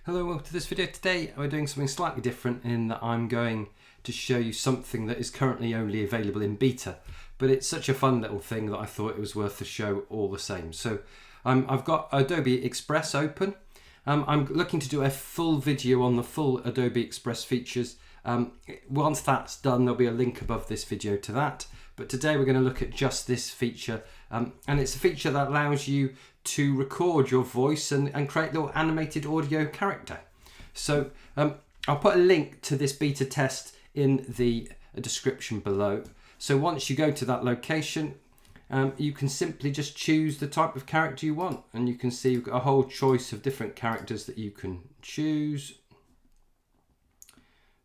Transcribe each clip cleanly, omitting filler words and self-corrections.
Hello and welcome to this video. Today we're doing something slightly different in that I'm going to show you something that is currently only available in beta, but it's such a fun little thing that I thought it was worth the show all the same. So I've got Adobe Express open. I'm looking to do a full video on the full Adobe Express features. Once that's done, there'll be a link above this video to that. But today we're going to look at just this feature, and it's a feature that allows you to record your voice and create a little animated audio character. So I'll put a link to this beta test in the description below. So once you go to that location, you can simply just choose the type of character you want, and you can see you've got a whole choice of different characters that you can choose.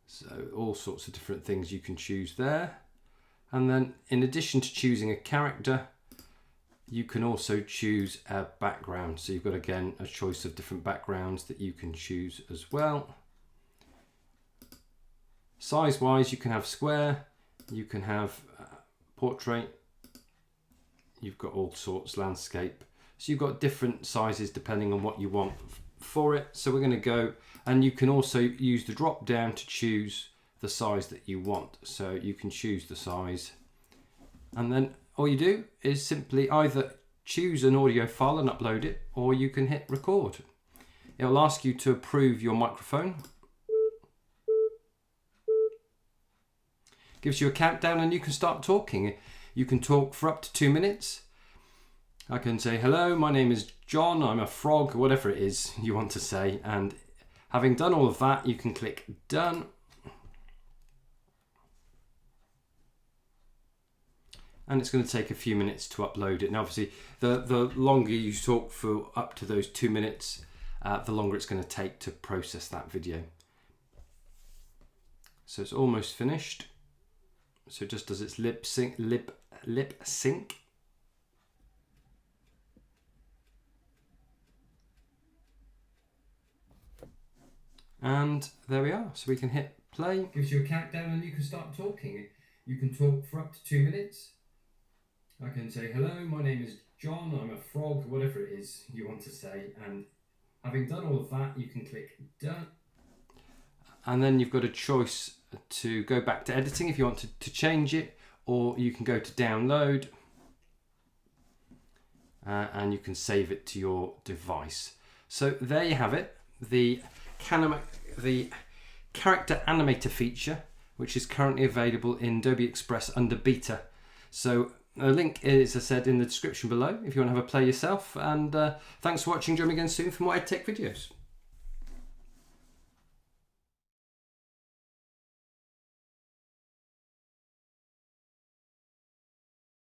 So all sorts of different things you can choose there. And then in addition to choosing a character, you can also choose a background. So you've got again a choice of different backgrounds that you can choose as well. Size wise, you can have square, you can have portrait, you've got all sorts, landscape. So you've got different sizes depending on what you want for it. So we're going to go, and you can also use the drop down to choose the size that you want. So you can choose the size, and then all you do is simply either choose an audio file and upload it, or you can hit record. It'll ask you to approve your microphone. Gives you a countdown and you can start talking. You can talk for up to 2 minutes. I can say, hello, my name is John, I'm a frog, whatever it is you want to say. And having done all of that, you can click done. And it's going to take a few minutes to upload it. Now obviously the longer you talk for up to those 2 minutes, the longer it's going to take to process that video. So it's almost finished. So it just does its lip sync. And there we are. So we can hit play. Gives you a countdown and you can start talking. You can talk for up to 2 minutes. I can say, hello, my name is John, I'm a frog, whatever it is you want to say. And having done all of that, you can click done. And then you've got a choice to go back to editing if you want to change it, or you can go to download and you can save it to your device. So there you have it, the character animator feature, which is currently available in Adobe Express under beta. So the link is, as I said, in the description below if you want to have a play yourself. And thanks for watching. Join me again soon for more EdTech videos.